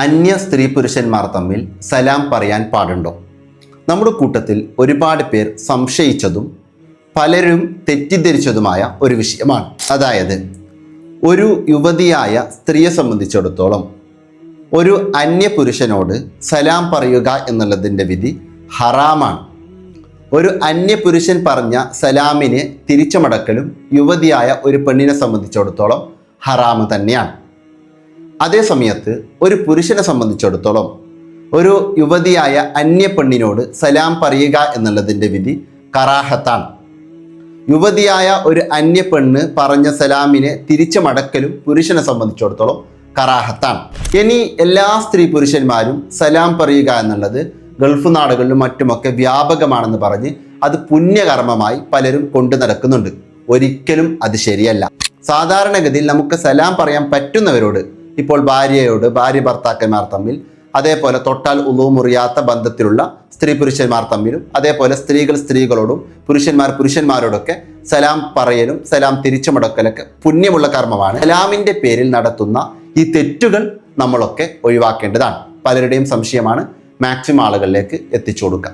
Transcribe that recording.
അന്യ സ്ത്രീ പുരുഷന്മാർ തമ്മിൽ സലാം പറയാൻ പാടുണ്ടോ? നമ്മുടെ കൂട്ടത്തിൽ ഒരുപാട് പേർ സംശയിച്ചതും പലരും തെറ്റിദ്ധരിച്ചതുമായ ഒരു വിഷയമാണ്. അതായത് ഒരു യുവതിയായ സ്ത്രീയെ സംബന്ധിച്ചിടത്തോളം ഒരു അന്യ പുരുഷനോട് സലാം പറയുക എന്നുള്ളതിൻ്റെ വിധി ഹറാമാണ്. ഒരു അന്യ പുരുഷൻ പറഞ്ഞ സലാമിനെ തിരിച്ചു മടക്കലും യുവതിയായ ഒരു പെണ്ണിനെ സംബന്ധിച്ചിടത്തോളം ഹറാമ് തന്നെയാണ്. അതേ സമയത്ത് ഒരു പുരുഷനെ സംബന്ധിച്ചിടത്തോളം ഒരു യുവതിയായ അന്യ പെണ്ണിനോട് സലാം പറയുക എന്നുള്ളതിൻ്റെ വിധി കറാഹത്താണ്. യുവതിയായ ഒരു അന്യ പെണ്ണ് പറഞ്ഞ സലാമിനെ തിരിച്ചു മടക്കലും പുരുഷനെ സംബന്ധിച്ചിടത്തോളം കറാഹത്താണ്. ഇനി എല്ലാ സ്ത്രീ പുരുഷന്മാരും സലാം പറയുക എന്നുള്ളത് ഗൾഫ് നാടുകളിലും മറ്റുമൊക്കെ വ്യാപകമാണെന്ന് പറഞ്ഞ് അത് പുണ്യകർമ്മമായി പലരും കൊണ്ടു നടക്കുന്നുണ്ട്. ഒരിക്കലും അത് ശരിയല്ല. സാധാരണഗതിയിൽ നമുക്ക് സലാം പറയാൻ പറ്റുന്നവരോട്, ഇപ്പോൾ ഭാര്യ ഭർത്താക്കന്മാർ തമ്മിൽ, അതേപോലെ തൊട്ടാൽ ഉളു മുറിയാത്ത ബന്ധത്തിലുള്ള സ്ത്രീ പുരുഷന്മാർ തമ്മിലും, അതേപോലെ സ്ത്രീകൾ സ്ത്രീകളോടും പുരുഷന്മാർ പുരുഷന്മാരോടൊക്കെ സലാം പറയലും സലാം തിരിച്ചു മടക്കലൊക്കെ പുണ്യമുള്ള കർമ്മമാണ്. സലാമിൻ്റെ പേരിൽ നടത്തുന്ന ഈ തെറ്റുകൾ നമ്മളൊക്കെ ഒഴിവാക്കേണ്ടതാണ്. പലരുടെയും സംശയമാണ്. മാക്സിമം ആളുകളിലേക്ക് എത്തിച്ചു കൊടുക്കുക.